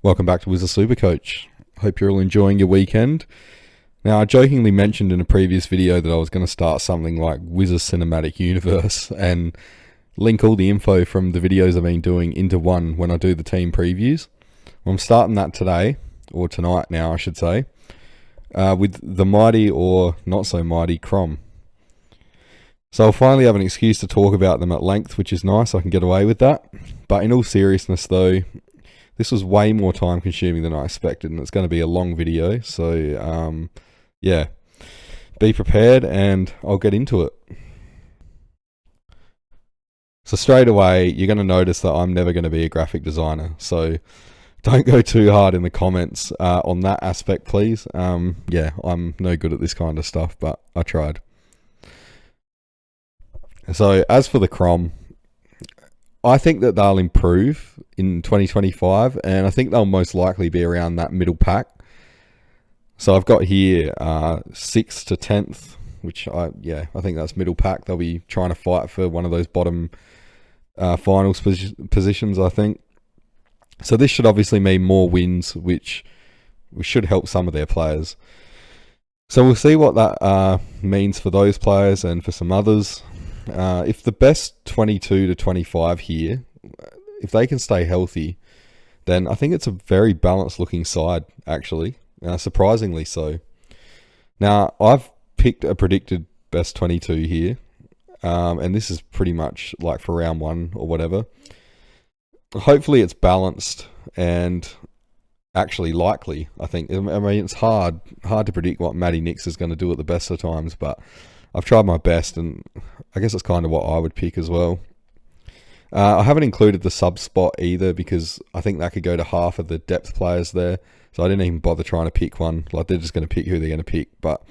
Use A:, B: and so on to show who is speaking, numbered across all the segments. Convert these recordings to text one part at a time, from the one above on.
A: Welcome back to AFL Supercoach. Hope you're all enjoying your weekend. Now, I jokingly mentioned in a previous video that I was going to start something like Wizard Cinematic Universe and link all the info from the videos I've been doing into one when I do the team previews. Well, I'm starting that today, or tonight now I should say, with the mighty or not so mighty Crom. So I'll finally have an excuse to talk about them at length, which is nice. I can get away with that. But in all seriousness though, this was way more time consuming than I expected, and it's going to be a long video. So, yeah, be prepared and I'll get into it. So straight away, you're going to notice that I'm never going to be a graphic designer. So don't go too hard in the comments on that aspect, please. Yeah, I'm no good at this kind of stuff, but I tried. So as for the Crom, I think that they'll improve in 2025, and I think they'll most likely be around that middle pack. So I've got here 6th to 10th, which I think that's middle pack. They'll be trying to fight for one of those bottom finals positions, I think. So this should obviously mean more wins, which should help some of their players. So we'll see what that means for those players and for some others. If the best 22 to 25 here, if they can stay healthy, then I think it's a very balanced looking side, actually, surprisingly so. Now, I've picked a predicted best 22 here, and this is pretty much like for round one or whatever. Hopefully it's balanced and actually likely, I think. I mean, it's hard to predict what Matty Nix is going to do at the best of times, but I've tried my best, and I guess it's kind of what I would pick as well. I haven't included the sub spot either because I think that could go to half of the depth players there. So I didn't even bother trying to pick one. Like, they're just going to pick who they're going to pick. But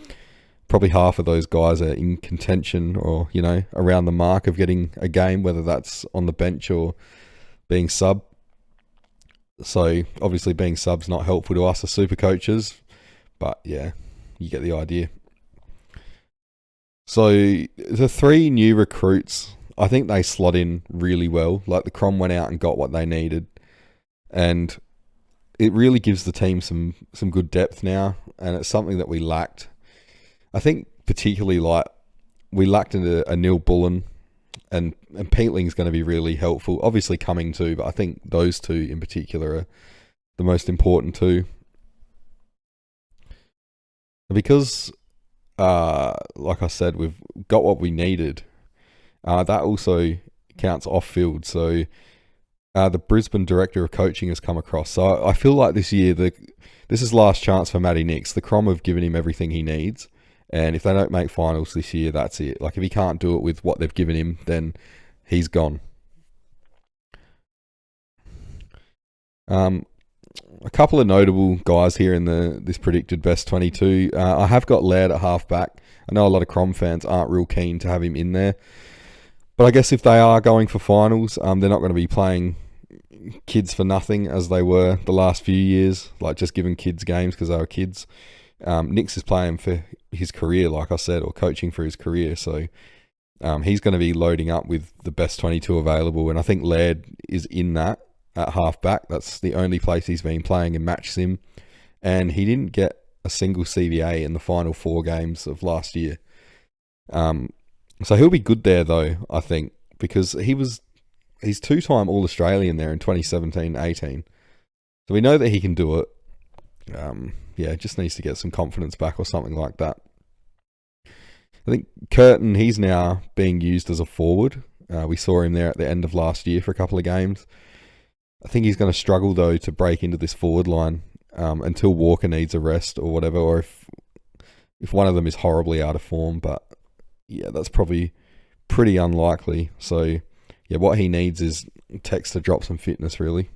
A: probably half of those guys are in contention or, you know, around the mark of getting a game, whether that's on the bench or being sub. So obviously being sub's not helpful to us as super coaches. But yeah, you get the idea. So the three new recruits, I think they slot in really well. Like, the Crom went out and got what they needed, and it really gives the team some good depth now, and it's something that we lacked. I think particularly like we lacked a Neil Bullen, and Peatling's going to be really helpful. Obviously coming too, but I think those two in particular are the most important too. Because like I said, we've got what we needed. That also counts off field. So the Brisbane director of coaching has come across. So I feel like this year, this is last chance for Matty Nix. The Crom have given him everything he needs. And if they don't make finals this year, that's it. Like, if he can't do it with what they've given him, then he's gone. A couple of notable guys here in this predicted best 22. I have got Laird at halfback. I know a lot of Crom fans aren't real keen to have him in there. But I guess if they are going for finals, they're not going to be playing kids for nothing as they were the last few years, like just giving kids games because they were kids. Nix is playing for his career, like I said, or coaching for his career. So he's going to be loading up with the best 22 available. And I think Laird is in that at halfback. That's the only place he's been playing in match sim. And he didn't get a single CVA in the final 4 games of last year. So he'll be good there though, I think, because he's 2-time All-Australian there in 2017-18. So we know that he can do it. Yeah, just needs to get some confidence back or something like that. I think Curtin, he's now being used as a forward. We saw him there at the end of last year for a couple of games. I think he's going to struggle though to break into this forward line until Walker needs a rest or whatever, or if one of them is horribly out of form. But yeah, that's probably pretty unlikely. So yeah, what he needs is Tex to drop some fitness, really.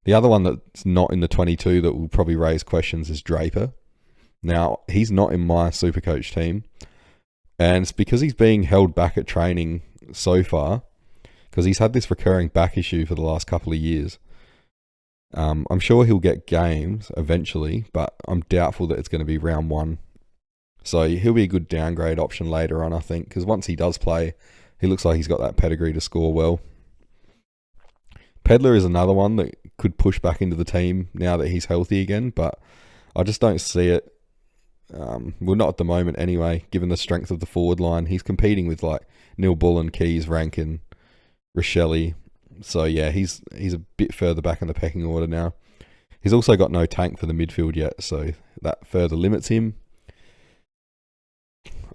A: The other one that's not in the 22 that will probably raise questions is Draper. Now, he's not in my Supercoach team, and it's because he's being held back at training so far, because he's had this recurring back issue for the last couple of years. I'm sure he'll get games eventually, but I'm doubtful that it's going to be round 1. So he'll be a good downgrade option later on, I think, because once he does play, he looks like he's got that pedigree to score well. Pedler is another one that could push back into the team now that he's healthy again, but I just don't see it. Well, not at the moment anyway, given the strength of the forward line. He's competing with like Neil Bullen, Keys, Rankin, Rochelle. So yeah, he's a bit further back in the pecking order now. He's also got no tank for the midfield yet, so that further limits him.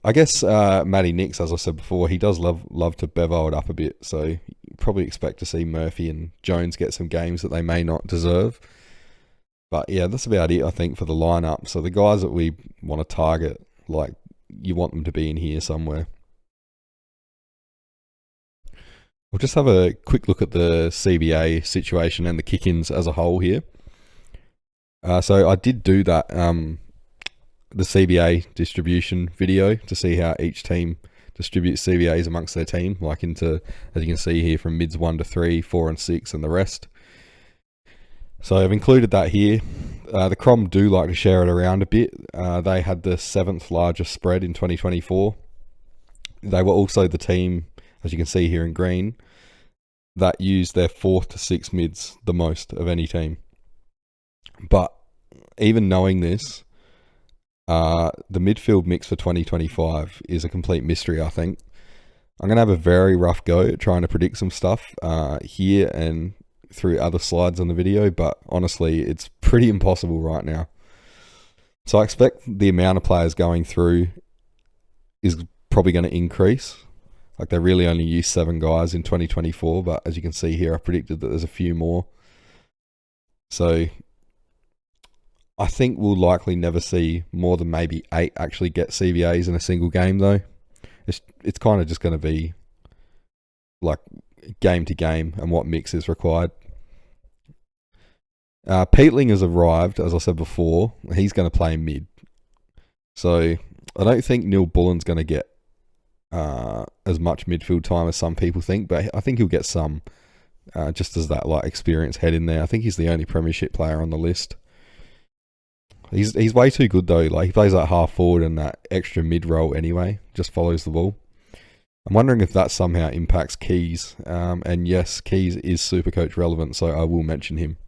A: I guess Matty Nix, as I said before, he does love to bevo it up a bit, so you probably expect to see Murphy and Jones get some games that they may not deserve. But yeah, that's about it, I think, for the lineup. So the guys that we want to target, like, you want them to be in here somewhere. We'll just have a quick look at the CBA situation and the kick-ins as a whole here. So I did do that, the CBA distribution video to see how each team distributes CBAs amongst their team, like into, as you can see here, from mids 1 to 3, 4 and 6 and the rest. So I've included that here. The Crom do like to share it around a bit. They had the 7th largest spread in 2024. They were also the team, as you can see here in green, that used their 4th to 6th mids the most of any team. But even knowing this, the midfield mix for 2025 is a complete mystery, I think. I'm going to have a very rough go at trying to predict some stuff here and through other slides on the video, but honestly, it's pretty impossible right now. So I expect the amount of players going through is probably going to increase. Like, they really only used 7 guys in 2024, but as you can see here, I predicted that there's a few more. So I think we'll likely never see more than maybe 8 actually get CBAs in a single game, though. It's kind of just going to be like game to game and what mix is required. Peatling has arrived, as I said before. He's going to play mid. So I don't think Neil Bullen's going to get as much midfield time as some people think, but I think he'll get some, just as that like experienced head in there. I think he's the only premiership player on the list. He's way too good though. Like, he plays that half forward and that extra mid role anyway, just follows the ball. I'm wondering if that somehow impacts Keys. And yes, Keys is Supercoach relevant, so I will mention him.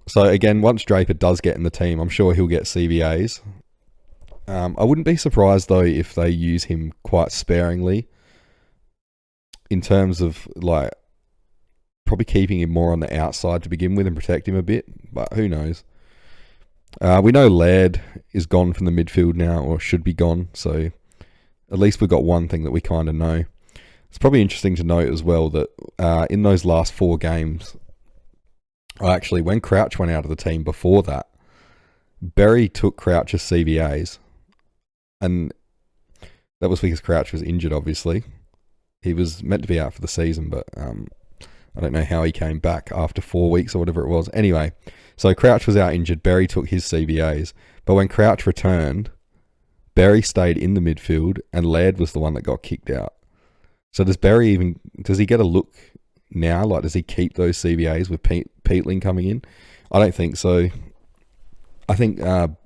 A: So again, once Draper does get in the team, I'm sure he'll get CBAs. I wouldn't be surprised though if they use him quite sparingly, in terms of like probably keeping him more on the outside to begin with and protect him a bit, but who knows. We know Laird is gone from the midfield now, or should be gone, so at least we've got one thing that we kind of know. It's probably interesting to note as well that in those last 4 games, actually when Crouch went out of the team before that, Berry took Crouch's CBAs, and that was because Crouch was injured, obviously. He was meant to be out for the season, but I don't know how he came back after 4 weeks or whatever it was. Anyway, so Crouch was out injured. Berry took his CBAs. But when Crouch returned, Berry stayed in the midfield and Laird was the one that got kicked out. So does he get a look now? Like, does he keep those CBAs with Peatling coming in? I don't think so. I think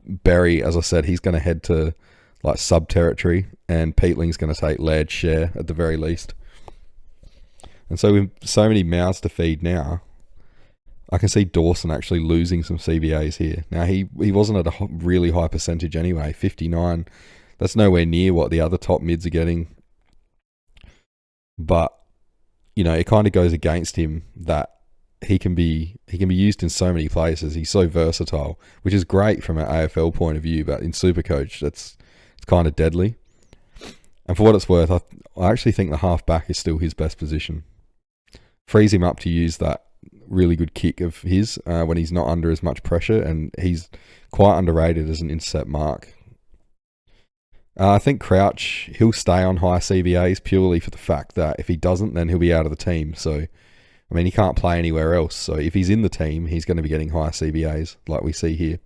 A: Berry, as I said, he's going to head to like sub territory, and Peatling's going to take Laird's share at the very least. And so with so many mouths to feed now, I can see Dawson actually losing some CBAs here. Now, he wasn't at a really high percentage anyway, 59. That's nowhere near what the other top mids are getting. But, you know, it kind of goes against him that he can be used in so many places. He's so versatile, which is great from an AFL point of view, but in Supercoach, it's kind of deadly. And for what it's worth, I actually think the half-back is still his best position. Frees him up to use that really good kick of his when he's not under as much pressure, and he's quite underrated as an intercept mark. I think Crouch, he'll stay on high CBAs purely for the fact that if he doesn't, then he'll be out of the team. So, I mean, he can't play anywhere else. So if he's in the team, he's going to be getting high CBAs like we see here.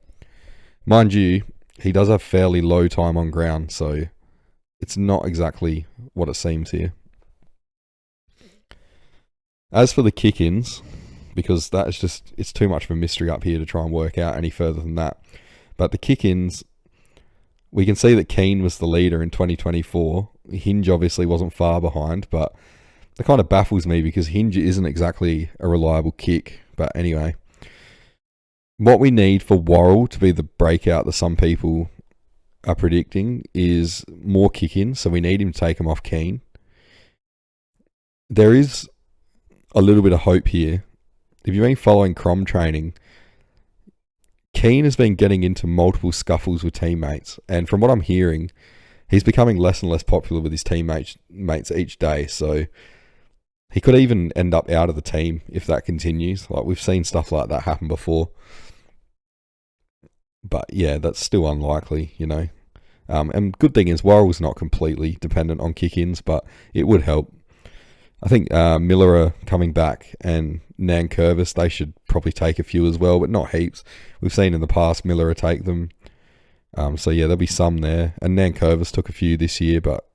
A: Mind you, he does have fairly low time on ground, so it's not exactly what it seems here. As for the kick-ins, because that is just, it's too much of a mystery up here to try and work out any further than that. But the kick-ins, we can see that Keane was the leader in 2024. Hinge obviously wasn't far behind, but that kind of baffles me because Hinge isn't exactly a reliable kick. But anyway, what we need for Worrell to be the breakout that some people are predicting is more kick-in. So we need him to take him off Keane. There is a little bit of hope here. If you've been following Crom training, Keane has been getting into multiple scuffles with teammates. And from what I'm hearing, he's becoming less and less popular with his teammates each day. So he could even end up out of the team if that continues. Like, we've seen stuff like that happen before. But yeah, that's still unlikely, you know. And good thing is Worrell's not completely dependent on kick-ins, but it would help. I think Miller coming back and Nankervis, they should probably take a few as well, but not heaps. We've seen in the past Miller take them. So yeah, there'll be some there. And Nankervis took a few this year, but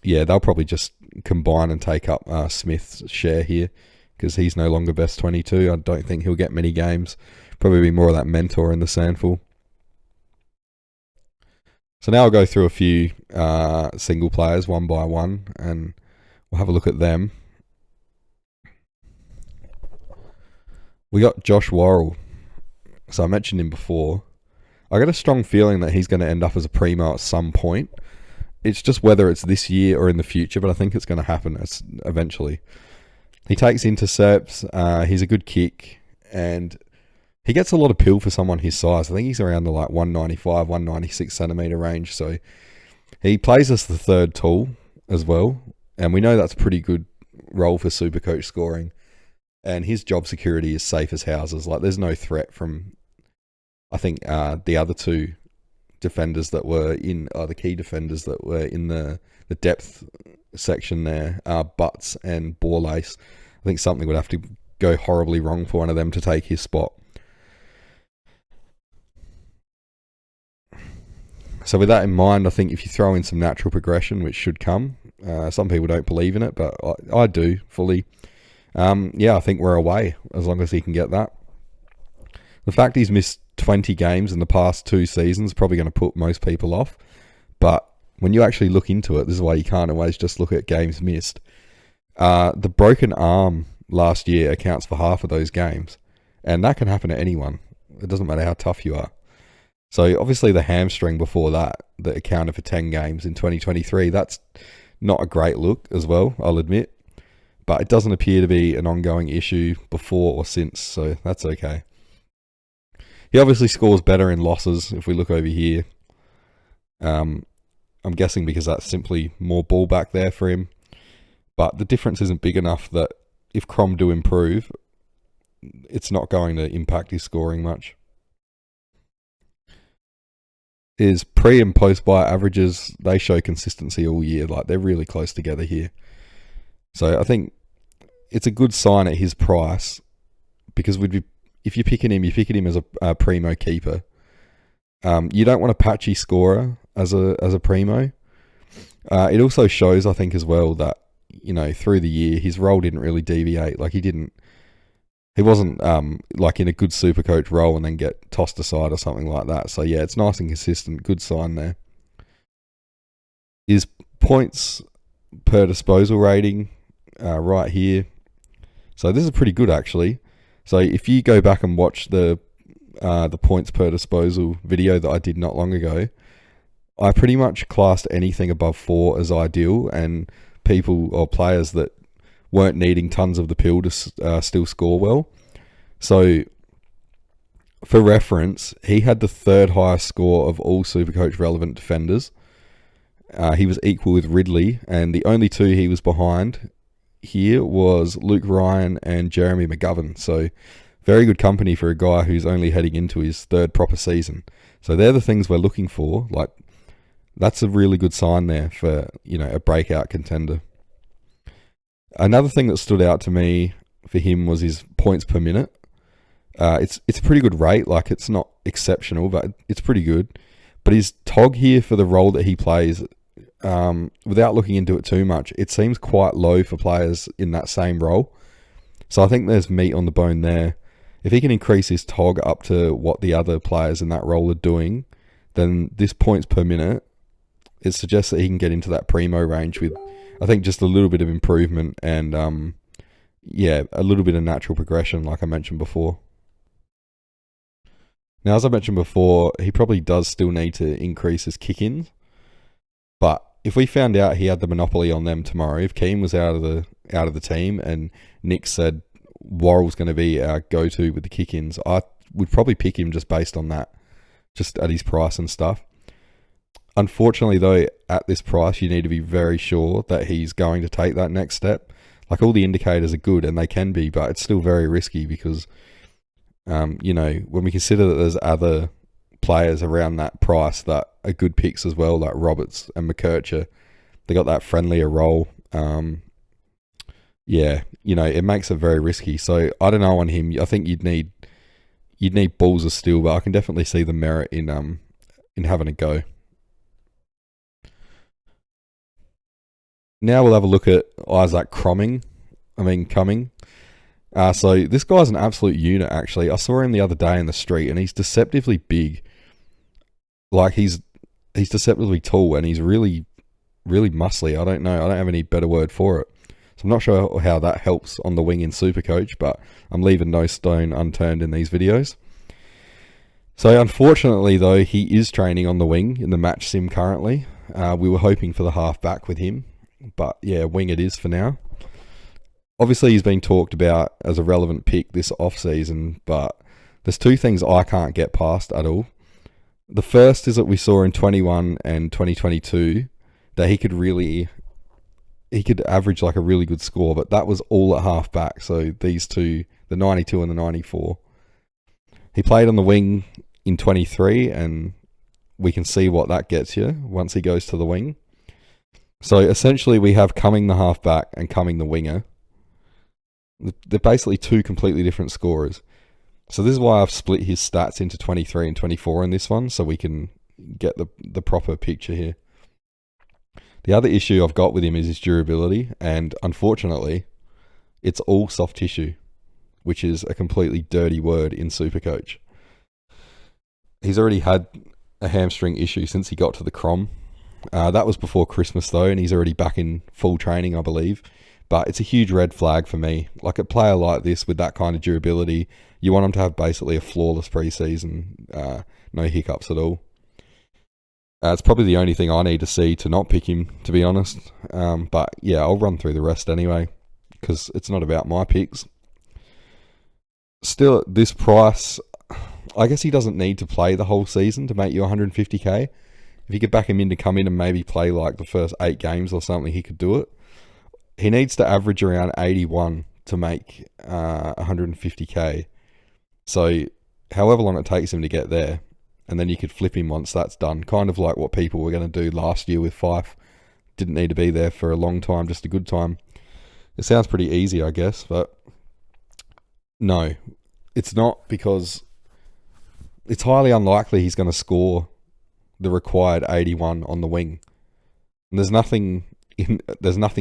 A: yeah, they'll probably just combine and take up Smith's share here because he's no longer best 22. I don't think he'll get many games. Probably be more of that mentor in the sandful. So now I'll go through a few single players one by one and we'll have a look at them. We got Josh Worrell. So I mentioned him before. I got a strong feeling that he's going to end up as a primo at some point. It's just whether it's this year or in the future, but I think it's going to happen eventually. He takes intercepts. He's a good kick, and he gets a lot of pill for someone his size. I think he's around the 195, 196 centimetre range. So he plays as the third tool as well. And we know that's a pretty good role for Supercoach scoring. And his job security is safe as houses. Like, there's no threat from, I think, the other two defenders that were in, the key defenders that were in the depth section there, Butts and Borlace. I think something would have to go horribly wrong for one of them to take his spot. So with that in mind, I think if you throw in some natural progression, which should come, some people don't believe in it, but I do fully. Yeah, I think we're away as long as he can get that. The fact he's missed 20 games in the past 2 seasons is probably going to put most people off. But when you actually look into it, this is why you can't always just look at games missed. The broken arm last year accounts for half of those games. And that can happen to anyone. It doesn't matter how tough you are. So obviously the hamstring before that accounted for 10 games in 2023, that's not a great look as well, I'll admit. But it doesn't appear to be an ongoing issue before or since, so that's okay. He obviously scores better in losses if we look over here. I'm guessing because that's simply more ball back there for him. But the difference isn't big enough that if Crom do improve, it's not going to impact his scoring much. His pre and post buy averages, they show consistency all year. Like, they're really close together here. So I think it's a good sign at his price because if you're picking him as a primo keeper. You don't want a patchy scorer as a primo. It also shows, I think, as well that, you know, through the year his role didn't really deviate. Like, he wasn't like in a good Supercoach role and then get tossed aside or something like that. So yeah, it's nice and consistent. Good sign there. His points per disposal rating right here. So this is pretty good actually. So if you go back and watch the points per disposal video that I did not long ago, I pretty much classed anything above 4 as ideal, and people or players that weren't needing tons of the pill to still score well. So for reference, he had the 3rd highest score of all Supercoach relevant defenders. He was equal with Ridley, and the only 2 he was behind here was Luke Ryan and Jeremy McGovern. So very good company for a guy who's only heading into his 3rd proper season. So they're the things we're looking for. Like, that's a really good sign there for, you know, a breakout contender. Another thing that stood out to me for him was his points per minute. It's a pretty good rate. Like, it's not exceptional, but it's pretty good. But his TOG here for the role that he plays, without looking into it too much, it seems quite low for players in that same role. So I think there's meat on the bone there. If he can increase his TOG up to what the other players in that role are doing, then this points per minute, it suggests that he can get into that primo range with I think just a little bit of improvement and a little bit of natural progression, like I mentioned before. Now, as I mentioned before, he probably does still need to increase his kick-ins, but if we found out he had the monopoly on them tomorrow, if Keane was out of the team and Nick said Worrell's going to be our go-to with the kick-ins, I would probably pick him just based on that, just at his price and stuff. Unfortunately, though, at this price, you need to be very sure that he's going to take that next step. Like, all the indicators are good, and they can be, but it's still very risky because, when we consider that there's other players around that price that are good picks as well, like Roberts and McKercher, they got that friendlier role. It makes it very risky. So I don't know on him. I think you'd need balls of steel, but I can definitely see the merit in having a go. Now we'll have a look at Isaac Cumming. So this guy's an absolute unit, actually. I saw him the other day in the street, and he's deceptively big. Like, he's deceptively tall, and he's really, really muscly. I don't know. I don't have any better word for it. So I'm not sure how that helps on the wing in Supercoach, but I'm leaving no stone unturned in these videos. So unfortunately, though, he is training on the wing in the match sim currently. We were hoping for the half back with him, but yeah, wing it is for now. Obviously, he's been talked about as a relevant pick this off-season, but there's two things I can't get past at all. The first is that we saw in 21 and 2022 that he could average like a really good score, but that was all at half back. So these two, the 92 and the 94. He played on the wing in 23, and we can see what that gets you once he goes to the wing. So essentially, we have Cumming the halfback and Cumming the winger. They're basically two completely different scorers. So this is why I've split his stats into 23 and 24 in this one, so we can get the proper picture here. The other issue I've got with him is his durability, and unfortunately, it's all soft tissue, which is a completely dirty word in Supercoach. He's already had a hamstring issue since he got to the Crom. That was before Christmas, though, and he's already back in full training, I believe. But it's a huge red flag for me. Like, a player like this with that kind of durability, you want him to have basically a flawless preseason, no hiccups at all. It's probably the only thing I need to see to not pick him, to be honest. But yeah, I'll run through the rest anyway, because it's not about my picks. Still, at this price, I guess he doesn't need to play the whole season to make you 150k. If you could back him in to come in and maybe play like the first 8 games or something, he could do it. He needs to average around 81 to make 150k. So however long it takes him to get there, and then you could flip him once that's done. Kind of like what people were going to do last year with Fife. Didn't need to be there for a long time, just a good time. It sounds pretty easy, I guess, but no, it's not, because it's highly unlikely he's going to score the required 81 on the wing. And there's nothing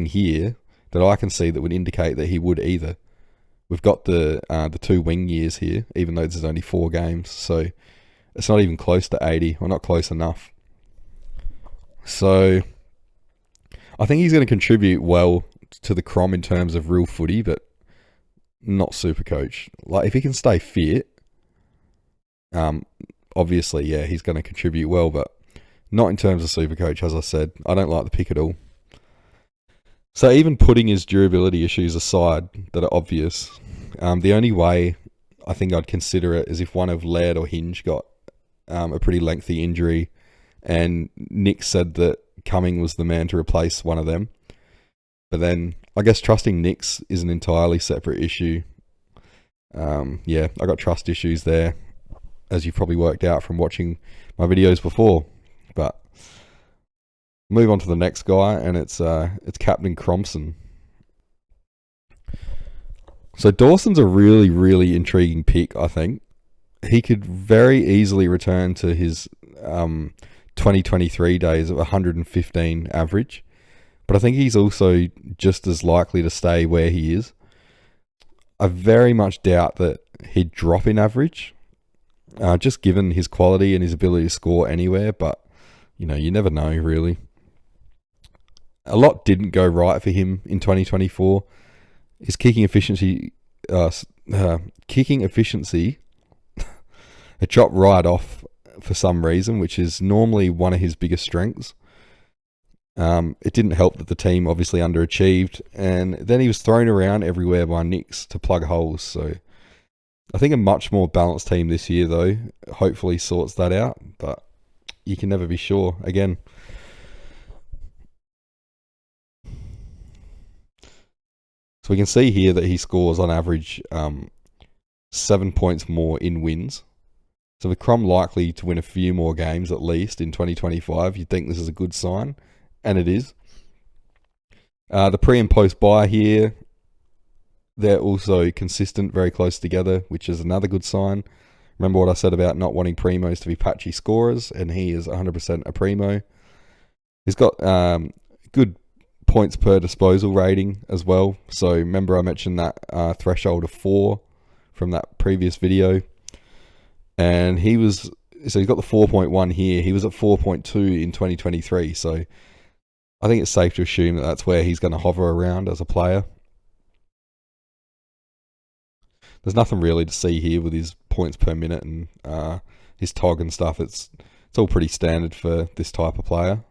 A: here that I can see that would indicate that he would either. We've got the 2 wing years here, even though there's only 4 games, so it's not even close to 80, or not close enough. So I think he's going to contribute well to the Crom in terms of real footy, but not Supercoach. Like, if he can stay fit, obviously, yeah, he's going to contribute well, but not in terms of Supercoach. As I said, I don't like the pick at all. So even putting his durability issues aside that are obvious, the only way I think I'd consider it is if one of Laird or Hinge got a pretty lengthy injury, and Nick said that Cumming was the man to replace one of them. But then I guess trusting Nick's is an entirely separate issue. I got trust issues there, as you've probably worked out from watching my videos before. But move on to the next guy, and it's Captain Cromson. So Dawson's a really, really intriguing pick, I think. He could very easily return to his 2023 days of 115 average. But I think he's also just as likely to stay where he is. I very much doubt that he'd drop in average, just given his quality and his ability to score anywhere. But, you never know, really. a lot didn't go right for him in 2024. His kicking efficiency, it dropped right off for some reason, which is normally one of his biggest strengths. It didn't help that the team obviously underachieved, and then he was thrown around everywhere by Nicks to plug holes. So I think a much more balanced team this year, though, hopefully sorts that out, but you can never be sure. Again, so we can see here that he scores on average 7 points more in wins. So with Crom likely to win a few more games at least in 2025, you'd think this is a good sign, and it is. The pre and post buy here, they're also consistent, very close together, which is another good sign. Remember what I said about not wanting primos to be patchy scorers, and he is 100% a primo. He's got good points per disposal rating as well. So remember I mentioned that threshold of 4 from that previous video. And he's got the 4.1 here. He was at 4.2 in 2023. So I think it's safe to assume that that's where he's going to hover around as a player. There's nothing really to see here with his points per minute and his TOG and stuff. It's all pretty standard for this type of player.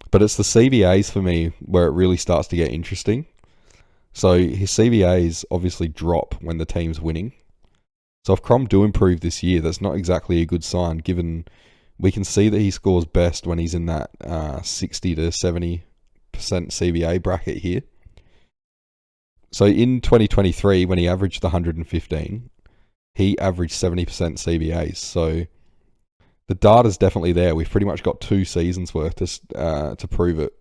A: But it's the CVAs for me where it really starts to get interesting. So his CVAs obviously drop when the team's winning. So if Crom do improve this year, that's not exactly a good sign, given we can see that he scores best when he's in that 60 to 70% CVA bracket here. So in 2023, when he averaged 115, he averaged 70% CVAs. So the data's definitely there. We've pretty much got 2 seasons worth to prove it.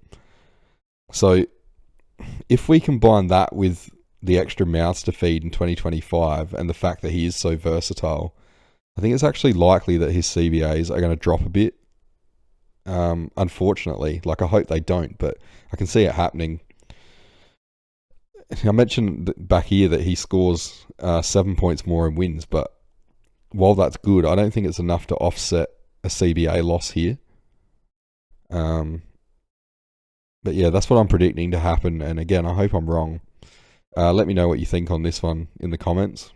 A: So if we combine that with the extra mouths to feed in 2025 and the fact that he is so versatile, I think it's actually likely that his CVAs are going to drop a bit. Unfortunately, like I hope they don't, but I can see it happening. I mentioned back here that he scores 7 points more in wins, but while that's good, I don't think it's enough to offset a CBA loss here. But yeah, that's what I'm predicting to happen. And again, I hope I'm wrong. Let me know what you think on this one in the comments.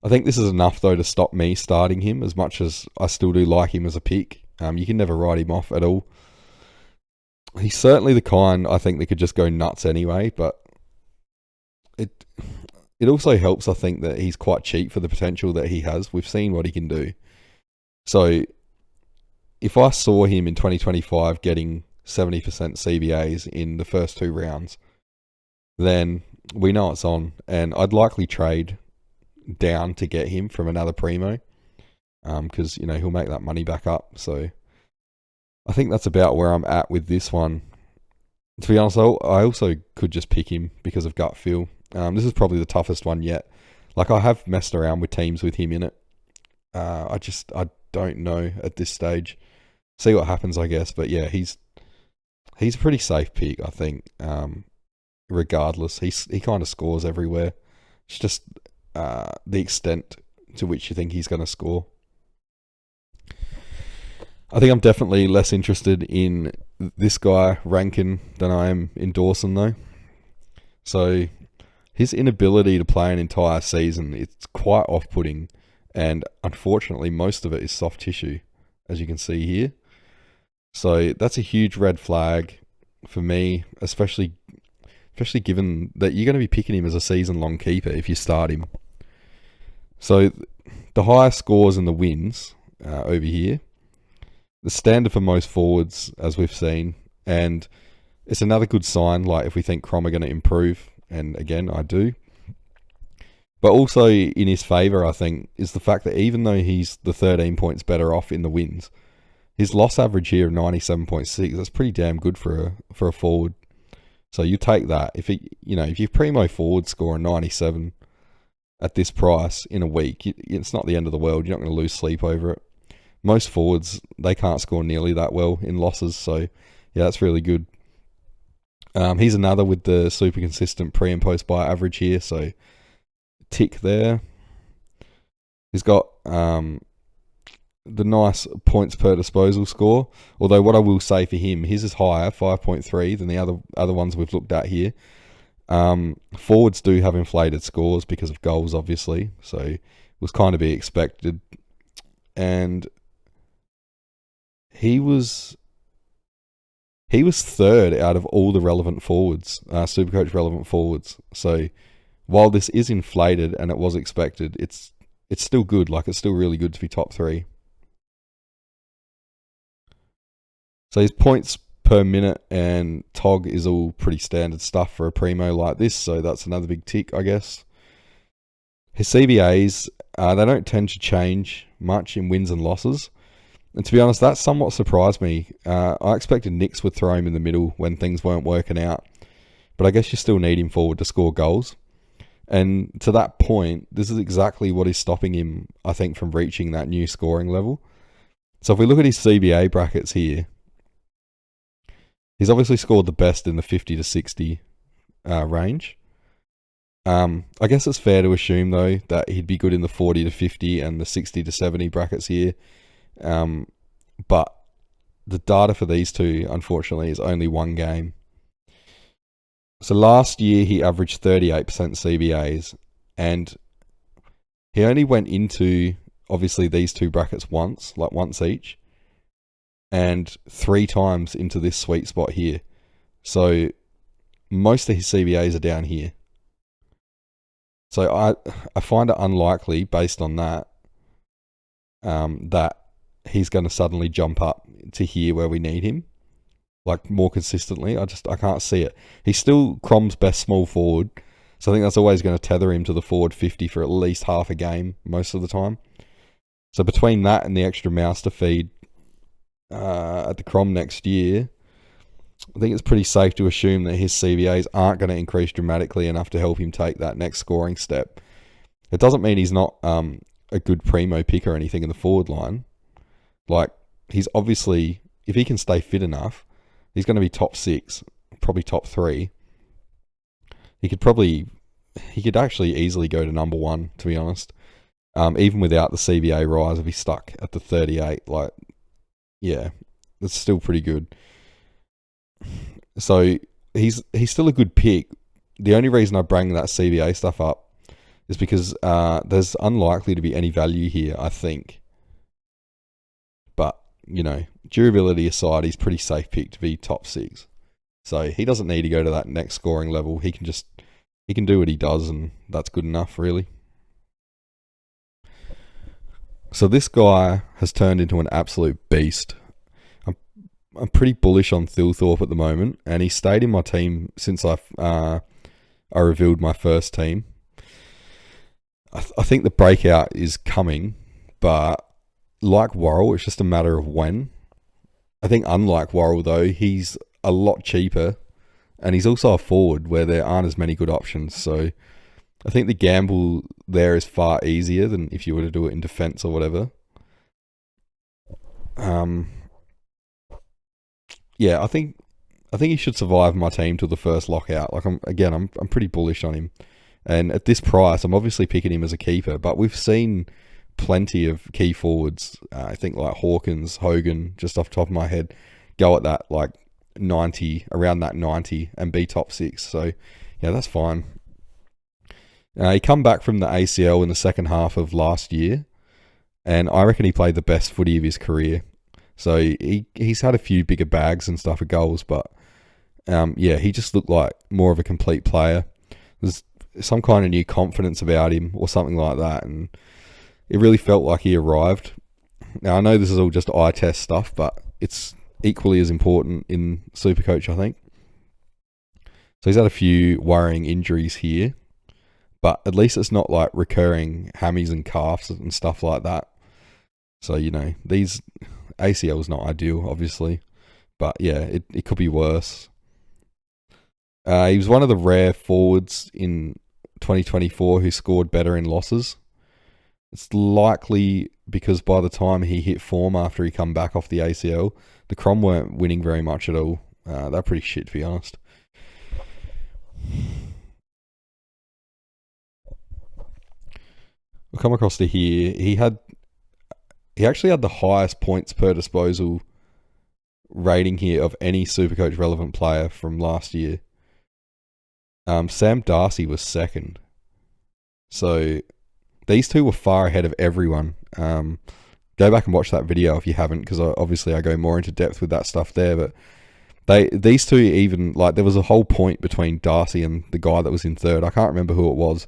A: I think this is enough though to stop me starting him, as much as I still do like him as a pick. You can never write him off at all. He's certainly the kind I think that could just go nuts anyway, but it also helps, I think, that he's quite cheap for the potential that he has. We've seen what he can do. So if I saw him in 2025 getting 70% CBAs in the first 2 rounds, then we know it's on. And I'd likely trade down to get him from another primo, because he'll make that money back up. So I think that's about where I'm at with this one. To be honest, I also could just pick him because of gut feel. This is probably the toughest one yet. Like, I have messed around with teams with him in it. I don't know at this stage. See what happens, I guess. But yeah, he's a pretty safe pick, I think. Regardless, he kind of scores everywhere. It's just the extent to which you think he's going to score. I think I'm definitely less interested in this guy, Rankin, than I am in Dawson, though. So his inability to play an entire season, it's quite off-putting. And unfortunately, most of it is soft tissue, as you can see here. So that's a huge red flag for me, especially given that you're going to be picking him as a season-long keeper if you start him. So the highest scores and the wins over here. The standard for most forwards, as we've seen, and it's another good sign, like if we think Crom are going to improve, and again, I do. But also in his favour, I think, is the fact that even though he's the 13 points better off in the wins, his loss average here of 97.6, that's pretty damn good for a forward. So you take that. If your primo forward score a 97 at this price in a week, it's not the end of the world. You're not going to lose sleep over it. Most forwards, they can't score nearly that well in losses. So yeah, that's really good. He's another with the super consistent pre and post buy average here. So tick there. He's got the nice points per disposal score. Although what I will say for him, his is higher, 5.3, than the other ones we've looked at here. Forwards do have inflated scores because of goals, obviously, so it was kind of be expected. And he was third out of all the relevant forwards, Supercoach relevant forwards. So while this is inflated and it was expected, it's still good. Like, it's still really good to be top 3. So his points per minute and TOG is all pretty standard stuff for a primo like this, so that's another big tick, I guess. His CBAs, they don't tend to change much in wins and losses. And to be honest, that somewhat surprised me. I expected Nix would throw him in the middle when things weren't working out. But I guess you still need him forward to score goals. And to that point, this is exactly what is stopping him, I think, from reaching that new scoring level. So if we look at his CBA brackets here, he's obviously scored the best in the 50 to 60 range. I guess it's fair to assume, though, that he'd be good in the 40 to 50 and the 60 to 70 brackets here. But the data for these two, unfortunately, is only one game. So last year he averaged 38% CBAs, and he only went into, obviously, these two brackets once each, and 3 times into this sweet spot here. So most of his CBAs are down here. So I find it unlikely, based on that, that he's going to suddenly jump up to here where we need him, like, more consistently. I can't see it. He's still Crom's best small forward, so I think that's always going to tether him to the forward 50 for at least half a game most of the time. So between that and the extra mouse to feed at the Crom next year, I think it's pretty safe to assume that his CBAs aren't going to increase dramatically enough to help him take that next scoring step. It doesn't mean he's not a good primo pick or anything in the forward line. Like, he's obviously, if he can stay fit enough, he's going to be top 6, probably top 3. He could actually easily go to number 1, to be honest. Even without the CBA rise, if he's stuck at the 38, like, yeah, that's still pretty good. So he's still a good pick. The only reason I bring that CBA stuff up is because there's unlikely to be any value here, I think. But, durability aside, he's pretty safe pick to be top 6. So he doesn't need to go to that next scoring level. He can do what he does, and that's good enough, really. So this guy has turned into an absolute beast. I'm pretty bullish on Thilthorpe at the moment, and he stayed in my team since I revealed my first team. I think the breakout is coming, but like Worrell, it's just a matter of when. I think unlike Worrell, though, he's a lot cheaper, and he's also a forward where there aren't as many good options. So I think the gamble there is far easier than if you were to do it in defence or whatever. Yeah, I think he should survive my team till the first lockout. Like, I'm pretty bullish on him, and at this price, I'm obviously picking him as a keeper. But we've seen plenty of key forwards. I think like Hawkins, Hogan, just off the top of my head, go at that like 90, around that 90, and be top 6. So yeah, that's fine. He come back from the ACL in the second half of last year, and I reckon he played the best footy of his career. So he's had a few bigger bags and stuff of goals, but yeah, he just looked like more of a complete player. There's some kind of new confidence about him or something like that, and it really felt like he arrived. Now, I know this is all just eye test stuff, but it's equally as important in Supercoach, I think. So he's had a few worrying injuries here, but at least it's not like recurring hammies and calves and stuff like that. So, these ACL is not ideal, obviously, but yeah, it could be worse. He was one of the rare forwards in 2024 who scored better in losses. It's likely because by the time he hit form after he come back off the ACL, the Crom weren't winning very much at all. They're pretty shit, to be honest. We'll come across to here. He he actually had the highest points per disposal rating here of any Supercoach relevant player from last year. Sam Darcy was second. So these two were far ahead of everyone. Go back and watch that video if you haven't, because obviously I go more into depth with that stuff there. But these two even, like, there was a whole point between Darcy and the guy that was in third. I can't remember who it was.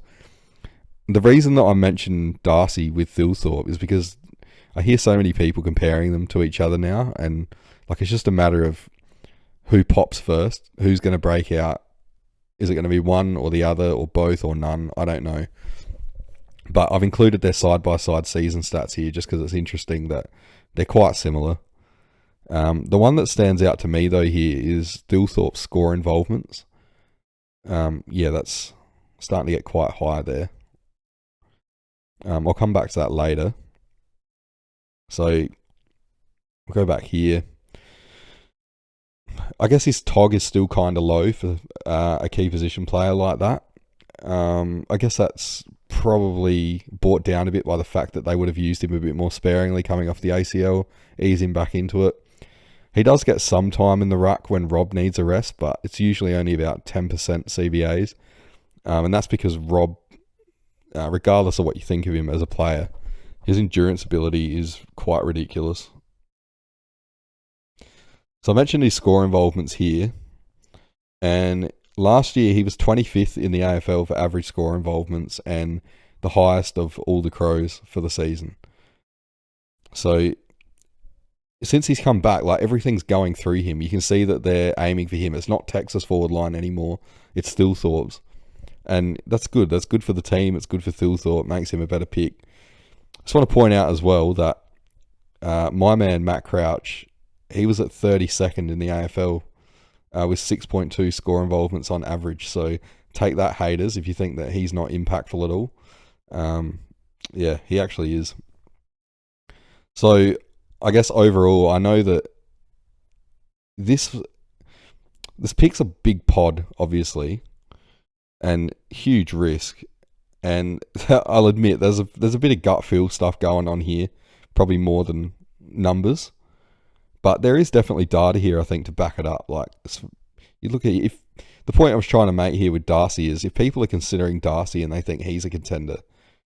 A: The reason that I mentioned Darcy with Thilthorpe is because I hear so many people comparing them to each other now, and like it's just a matter of who pops first, who's going to break out. Is it going to be one or the other, or both, or none? I don't know. But I've included their side-by-side season stats here just because it's interesting that they're quite similar. The one that stands out to me, though, here is Thilthorpe's score involvements. Yeah, that's starting to get quite high there. I'll come back to that later. So, we'll go back here. I guess his TOG is still kind of low for a key position player like that. I guess that's probably brought down a bit by the fact that they would have used him a bit more sparingly coming off the ACL, ease him back into it. He does get some time in the ruck when Rob needs a rest, but it's usually only about 10% CBAs. And that's because Rob, regardless of what you think of him as a player, his endurance ability is quite ridiculous. So I mentioned his score involvements here, and last year he was 25th in the AFL for average score involvements and the highest of all the Crows for the season. So since he's come back, like, everything's going through him. You can see that they're aiming for him. It's not Texas forward line anymore. It's Thilthorpe's. And that's good. That's good for the team. It's good for Thilthorpe. Makes him a better pick. I just want to point out as well that my man Matt Crouch, he was at 32nd in the AFL with 6.2 score involvements on average. So take that, haters, if you think that he's not impactful at all. Yeah, he actually is. So I guess overall, I know that this pick's a big pod, obviously, and huge risk. And I'll admit there's a bit of gut feel stuff going on here, probably more than numbers. But there is definitely data here, I think, to back it up. Like, you look at, if the point I was trying to make here with Darcy is, if people are considering Darcy and they think he's a contender,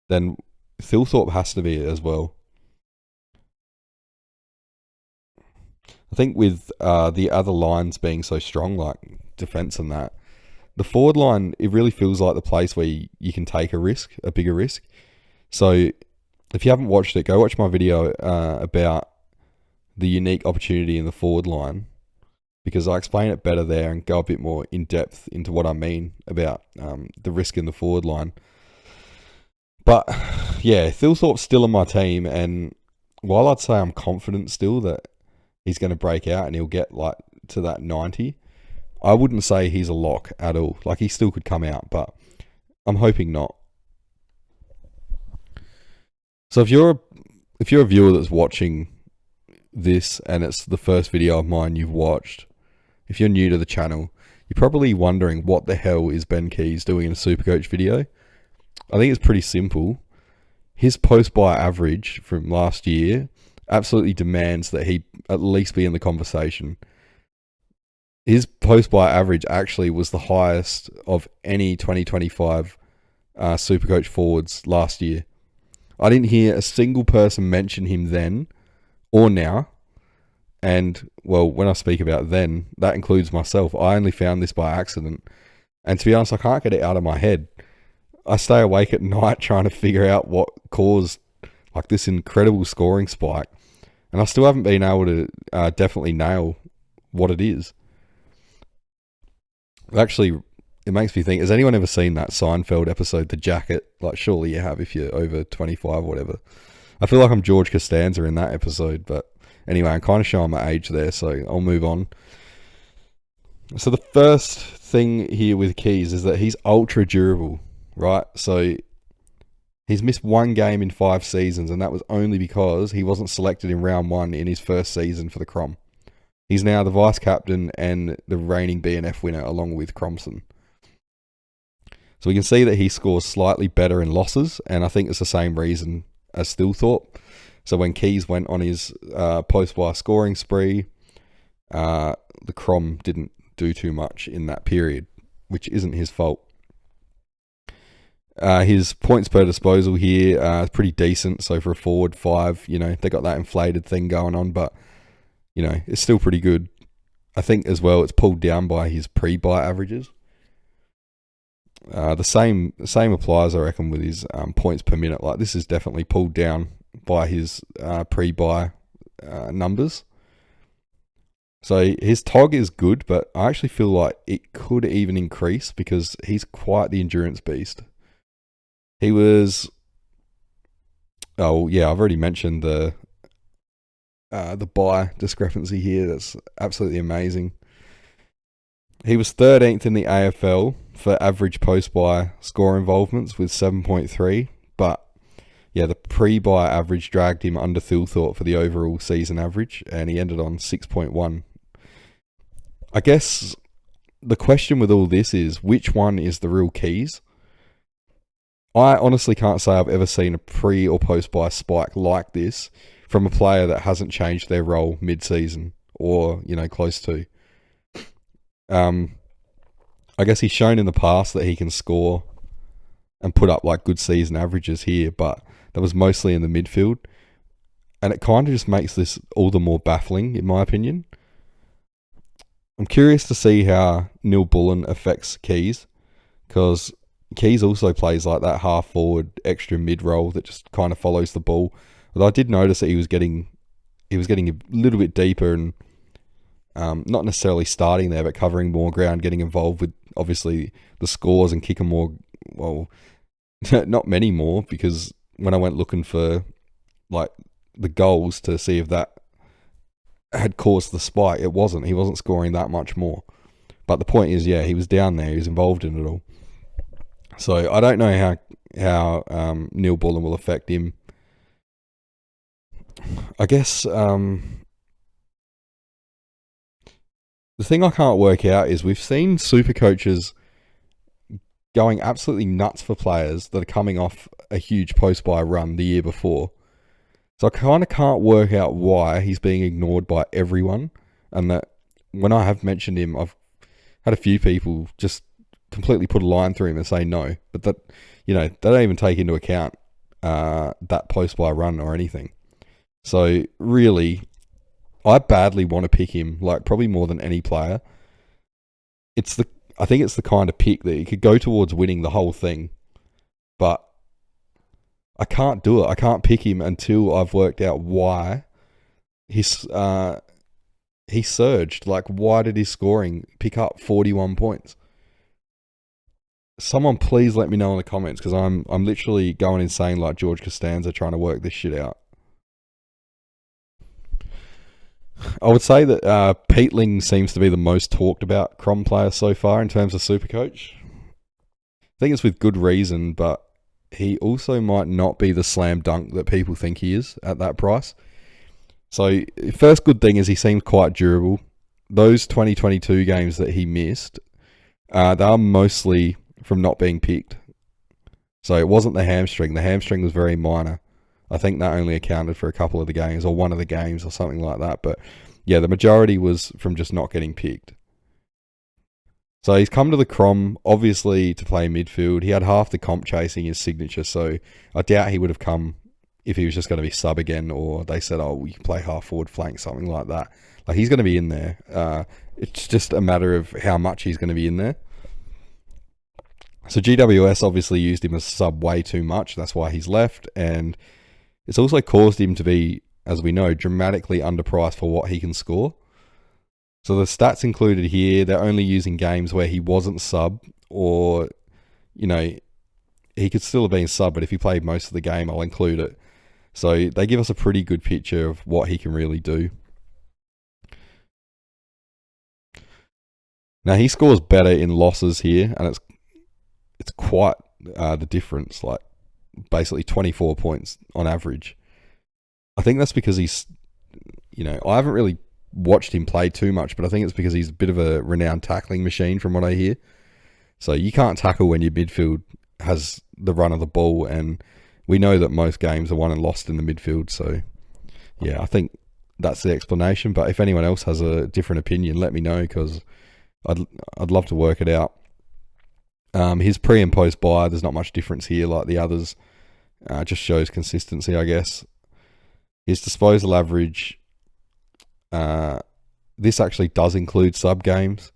A: then Thilthorpe has to be as well. I think with the other lines being so strong, like defence and that, the forward line, it really feels like the place where you can take a risk, a bigger risk. So if you haven't watched it, go watch my video about the unique opportunity in the forward line, because I explain it better there and go a bit more in depth into what I mean about the risk in the forward line. But yeah, Thilthorpe's still on my team, and while I'd say I'm confident still that he's going to break out and he'll get like to that 90, I wouldn't say he's a lock at all. Like, he still could come out, but I'm hoping not. So if you're a viewer that's watching this and it's the first video of mine you've watched, if you're new to the channel, you're probably wondering what the hell is Ben Keys doing in a Supercoach video. I think it's pretty simple. His post-buy average from last year absolutely demands that he at least be in the conversation. His post-buy average actually was the highest of any 2025 Supercoach forwards last year. I didn't hear a single person mention him then or now. And, well, when I speak about then, that includes myself. I only found this by accident. And to be honest, I can't get it out of my head. I stay awake at night trying to figure out what caused like this incredible scoring spike. And I still haven't been able to definitely nail what it is. Actually, it makes me think, has anyone ever seen that Seinfeld episode, The Jacket? Like, surely you have if you're over 25 or whatever. I feel like I'm George Costanza in that episode, but anyway, I'm kind of showing my age there, so I'll move on. So the first thing here with Keys is that he's ultra durable, right? So he's missed one game in 5 seasons, and that was only because he wasn't selected in round 1 in his first season for the Crom. He's now the vice-captain and the reigning BNF winner, along with Cromson. So we can see that he scores slightly better in losses, and I think it's the same reason as Thilthorpe. So when Keys went on his post-buy scoring spree, the Crom didn't do too much in that period, which isn't his fault. His points per disposal here is pretty decent. So for a forward 5, they got that inflated thing going on, but it's still pretty good. I think as well it's pulled down by his pre-buy averages. The same applies, I reckon, with his points per minute. Like, this is definitely pulled down by his pre-buy numbers. So his TOG is good, but I actually feel like it could even increase because he's quite the endurance beast. He was... Oh, yeah, I've already mentioned the buy discrepancy here. That's absolutely amazing. He was 13th in the AFL for average post-buy score involvements with 7.3, but yeah, the pre-buy average dragged him under Thilthorpe for the overall season average, and he ended on 6.1. I guess the question with all this is, which one is the real Keys? I honestly can't say I've ever seen a pre or post-buy spike like this from a player that hasn't changed their role mid-season or, close to. I guess he's shown in the past that he can score and put up like good season averages here, but that was mostly in the midfield. And it kind of just makes this all the more baffling, in my opinion. I'm curious to see how Neil Bullen affects Keys, because Keys also plays like that half forward extra mid role that just kind of follows the ball. Although I did notice that he was getting a little bit deeper and not necessarily starting there, but covering more ground, getting involved with obviously the scores and kicking more. Well, not many more, because when I went looking for like the goals to see if that had caused the spike, it wasn't. He wasn't scoring that much more. But the point is, yeah, he was down there. He was involved in it all. So I don't know how Neil Bullen will affect him. I guess the thing I can't work out is we've seen super coaches going absolutely nuts for players that are coming off a huge post-buy run the year before. So I kind of can't work out why he's being ignored by everyone, and that when I have mentioned him, I've had a few people just completely put a line through him and say no, but that they don't even take into account that post-buy run or anything. So really, I badly want to pick him, like probably more than any player. I think it's the kind of pick that he could go towards winning the whole thing, but I can't do it. I can't pick him until I've worked out why he surged. Like, why did his scoring pick up 41 points? Someone please let me know in the comments, because I'm literally going insane like George Costanza trying to work this shit out. I would say that Peatling seems to be the most talked about Crom player so far in terms of Supercoach. I think it's with good reason, but he also might not be the slam dunk that people think he is at that price. So, first good thing is he seems quite durable. Those 2022 games that he missed, they are mostly from not being picked. So it wasn't the hamstring. The hamstring was very minor. I think that only accounted for a couple of the games, or one of the games, or something like that. But yeah, the majority was from just not getting picked. So he's come to the Crom, obviously, to play midfield. He had half the comp chasing his signature, so I doubt he would have come if he was just going to be sub again, or they said, oh, you can play half forward flank, something like that. Like, he's going to be in there. It's just a matter of how much he's going to be in there. So GWS obviously used him as sub way too much. That's why he's left, and it's also caused him to be, as we know, dramatically underpriced for what he can score. So the stats included here, they're only using games where he wasn't sub, or, he could still have been sub, but if he played most of the game, I'll include it. So they give us a pretty good picture of what he can really do. Now, he scores better in losses here, and it's quite the difference, like basically 24 points on average. I think that's because he's, I haven't really watched him play too much, but I think it's because he's a bit of a renowned tackling machine from what I hear. So you can't tackle when your midfield has the run of the ball, and we know that most games are won and lost in the midfield, so yeah, I think that's the explanation. But if anyone else has a different opinion, let me know, because I'd love to work it out. His pre and post buy, there's not much difference here like the others. Just shows consistency, I guess. His disposal average, this actually does include sub games,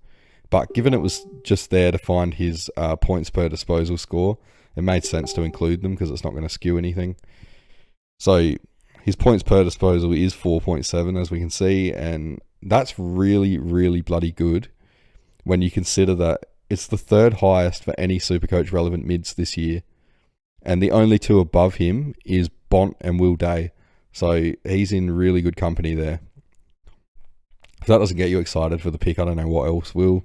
A: but given it was just there to find his points per disposal score, it made sense to include them because it's not going to skew anything. So his points per disposal is 4.7, as we can see, and that's really, really bloody good when you consider that it's the third highest for any Supercoach relevant mids this year. And the only two above him is Bont and Will Day. So he's in really good company there. If that doesn't get you excited for the pick, I don't know what else will.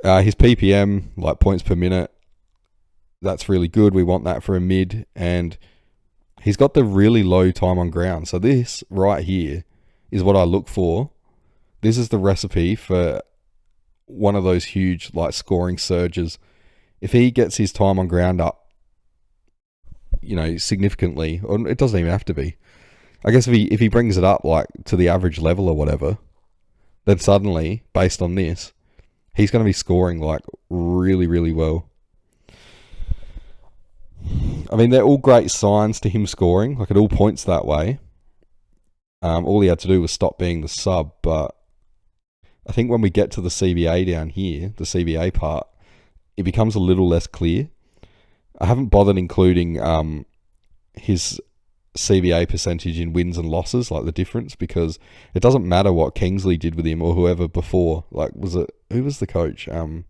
A: His PPM, like points per minute, that's really good. We want that for a mid. And he's got the really low time on ground. So this right here is what I look for. This is the recipe for one of those huge like scoring surges. If he gets his time on ground up, significantly, or it doesn't even have to be. I guess if he brings it up like to the average level or whatever, then suddenly, based on this, he's going to be scoring like really, really well. I mean, they're all great signs to him scoring. Like, it all points that way. All he had to do was stop being the sub, but I think when we get to the CBA down here, the CBA part, it becomes a little less clear. I haven't bothered including his CBA percentage in wins and losses, like the difference, because it doesn't matter what Kingsley did with him or whoever before. Like, who was the coach? I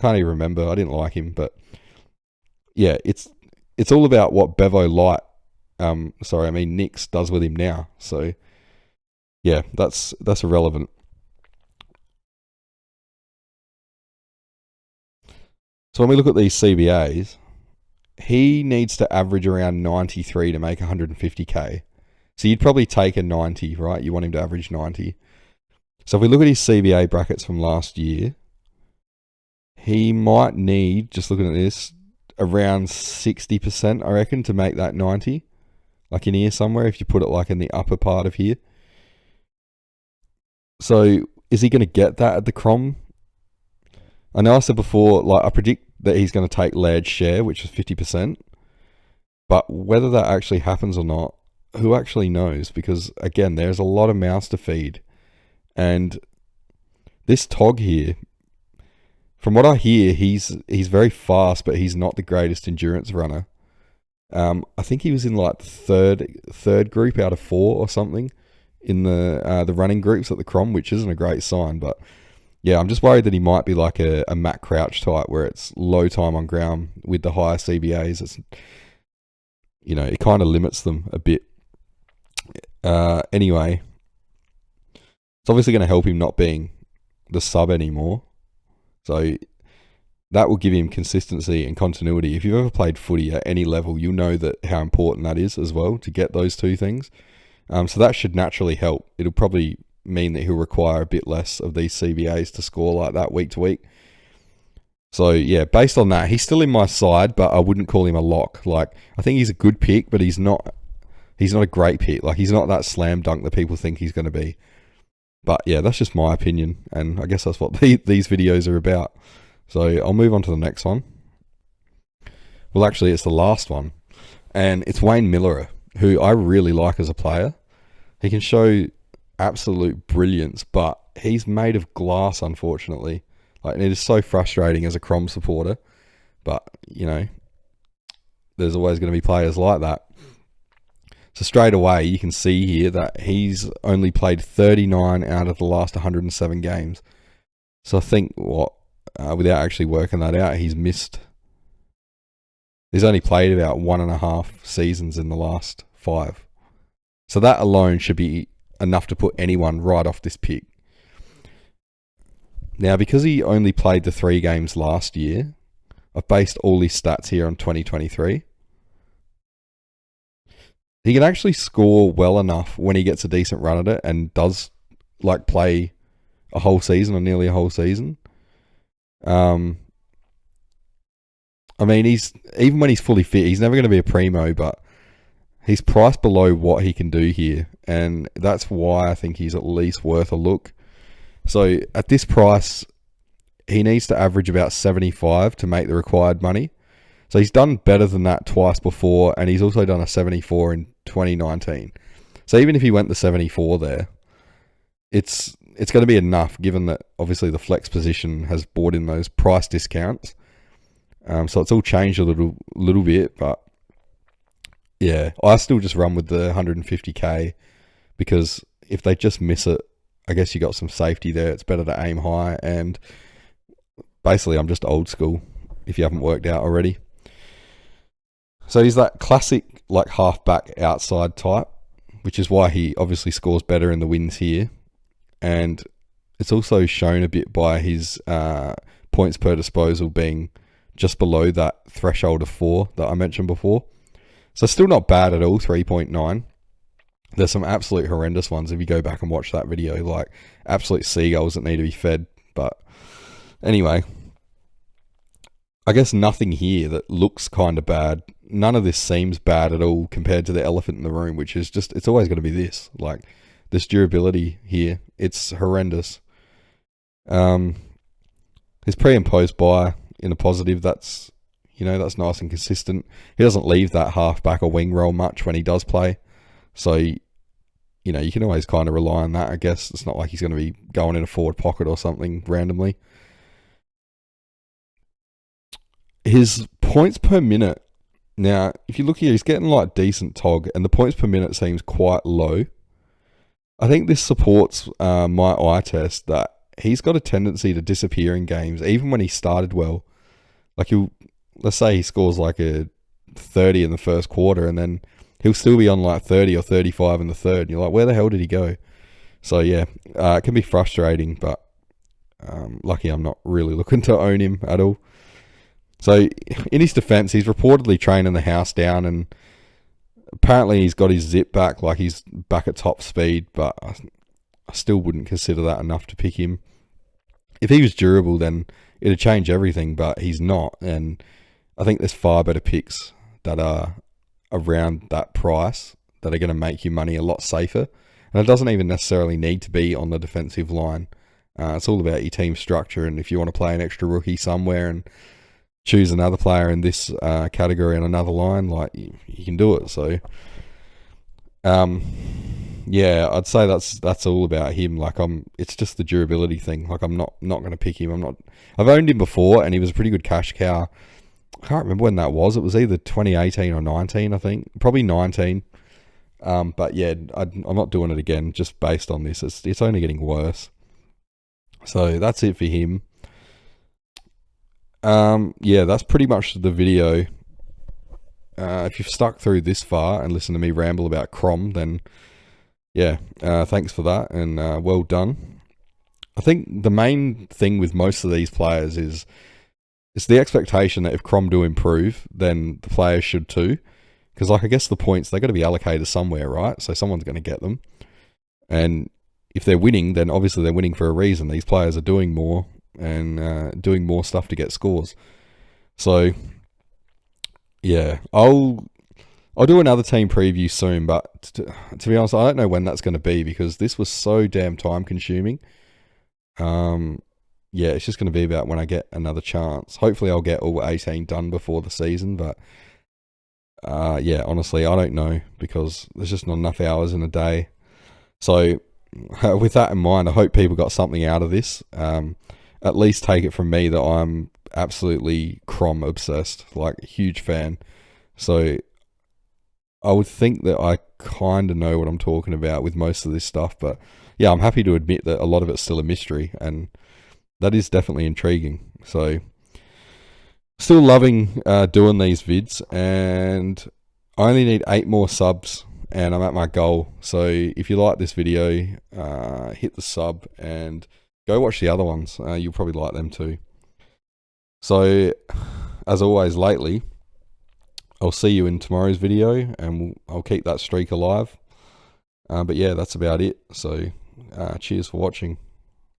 A: can't even remember. I didn't like him, but yeah, it's all about what Bevo Light, Nix does with him now. So yeah, that's irrelevant. So when we look at these CBAs, he needs to average around 93 to make 150k. So you'd probably take a 90, right? You want him to average 90. So if we look at his CBA brackets from last year, he might need, just looking at this, around 60%, I reckon, to make that 90. Like in here somewhere, if you put it like in the upper part of here. So is he going to get that at the Crom? I know I said before, like, I predict that he's going to take Laird's share, which is 50%. But whether that actually happens or not, who actually knows? Because, again, there's a lot of mouths to feed. And this Tog here, from what I hear, he's very fast, but he's not the greatest endurance runner. I think he was in like the third group out of 4 or something in the running groups at the Crom, which isn't a great sign. But yeah, I'm just worried that he might be like a Matt Crouch type, where it's low time on ground with the higher CBAs. It's, it kind of limits them a bit. Anyway, it's obviously going to help him not being the sub anymore. So that will give him consistency and continuity. If you've ever played footy at any level, you'll know that how important that is as well, to get those two things. So that should naturally help. It'll probably mean that he'll require a bit less of these CBAs to score like that week to week. So yeah, based on that, he's still in my side, but I wouldn't call him a lock. Like, I think he's a good pick, but he's not a great pick. Like, he's not that slam dunk that people think he's going to be. But yeah, that's just my opinion, and I guess that's what these videos are about. So I'll move on to the next one. Well, actually, it's the last one, and it's Wayne Miller, who I really like as a player. He can show absolute brilliance, but he's made of glass, unfortunately. Like, it is so frustrating as a Crom supporter, but there's always going to be players like that. So straight away, you can see here that he's only played 39 out of the last 107 games. So I think without actually working that out, he's only played about 1.5 seasons in the last 5. So that alone should be enough to put anyone right off this pick. Now, because he only played the 3 games last year, I've based all his stats here on 2023. He can actually score well enough when he gets a decent run at it and does like play a whole season or nearly a whole season. I mean, even when he's fully fit, he's never going to be a primo, but he's priced below what he can do here, and that's why I think he's at least worth a look. So at this price, he needs to average about 75 to make the required money. So he's done better than that twice before, and he's also done a 74 in 2019. So even if he went the 74 there, it's going to be enough, given that obviously the flex position has brought in those price discounts. So it's all changed a little bit, but yeah, I still just run with the 150k, because if they just miss it, I guess you got some safety there. It's better to aim high, and basically I'm just old school, if you haven't worked out already. So he's that classic like halfback outside type, which is why he obviously scores better in the wins here. And it's also shown a bit by his points per disposal being just below that threshold of 4 that I mentioned before. So still not bad at all, 3.9. There's some absolute horrendous ones if you go back and watch that video, like absolute seagulls that need to be fed. But anyway, I guess nothing here that looks kind of bad. None of this seems bad at all compared to the elephant in the room, which is just, it's always going to be this. Like, this durability here, it's horrendous. His pre and post buy in a positive, that's, that's nice and consistent. He doesn't leave that halfback or wing role much when he does play. So, you can always kind of rely on that, I guess. It's not like he's going to be going in a forward pocket or something randomly. His points per minute. Now, if you look here, he's getting like decent tog, and the points per minute seems quite low. I think this supports my eye test that he's got a tendency to disappear in games, even when he started well. Like, let's say he scores like a 30 in the first quarter, and then he'll still be on like 30 or 35 in the third. And you're like, where the hell did he go? So yeah, it can be frustrating, but lucky I'm not really looking to own him at all. So in his defense, he's reportedly training the house down, and apparently he's got his zip back, like he's back at top speed, but I still wouldn't consider that enough to pick him. If he was durable, then it'd change everything, but he's not, and I think there's far better picks that are around that price that are going to make you money a lot safer, and it doesn't even necessarily need to be on the defensive line. It's all about your team structure, and if you want to play an extra rookie somewhere and choose another player in this category on another line, like you can do it. So yeah, I'd say that's all about him. Like, it's just the durability thing. Like, I'm not going to pick him. I've owned him before, and he was a pretty good cash cow. I can't remember when that was. It was either 2018 or 19, I think. Probably 19. But yeah, I'm not doing it again just based on this. It's only getting worse. So that's it for him. Yeah, that's pretty much the video. If you've stuck through this far and listened to me ramble about Crom, then yeah, thanks for that, and well done. I think the main thing with most of these players is it's the expectation that if Crom do improve, then the players should too. Because, like, I guess the points, they've got to be allocated somewhere, right? So someone's going to get them. And if they're winning, then obviously they're winning for a reason. These players are doing more and doing more stuff to get scores. So, yeah, I'll do another team preview soon, but to be honest, I don't know when that's going to be, because this was so damn time consuming. Yeah, it's just going to be about when I get another chance. Hopefully I'll get all 18 done before the season, but yeah, honestly, I don't know, because there's just not enough hours in a day. So with that in mind, I hope people got something out of this. At least take it from me that I'm absolutely Crom obsessed, like a huge fan. So I would think that I kind of know what I'm talking about with most of this stuff, but yeah, I'm happy to admit that a lot of it's still a mystery, and that is definitely intriguing. So still loving doing these vids, and I only need 8 more subs and I'm at my goal. So if you like this video, hit the sub and go watch the other ones. You'll probably like them too. So as always lately, I'll see you in tomorrow's video, and I'll keep that streak alive. But yeah, that's about it. So cheers for watching.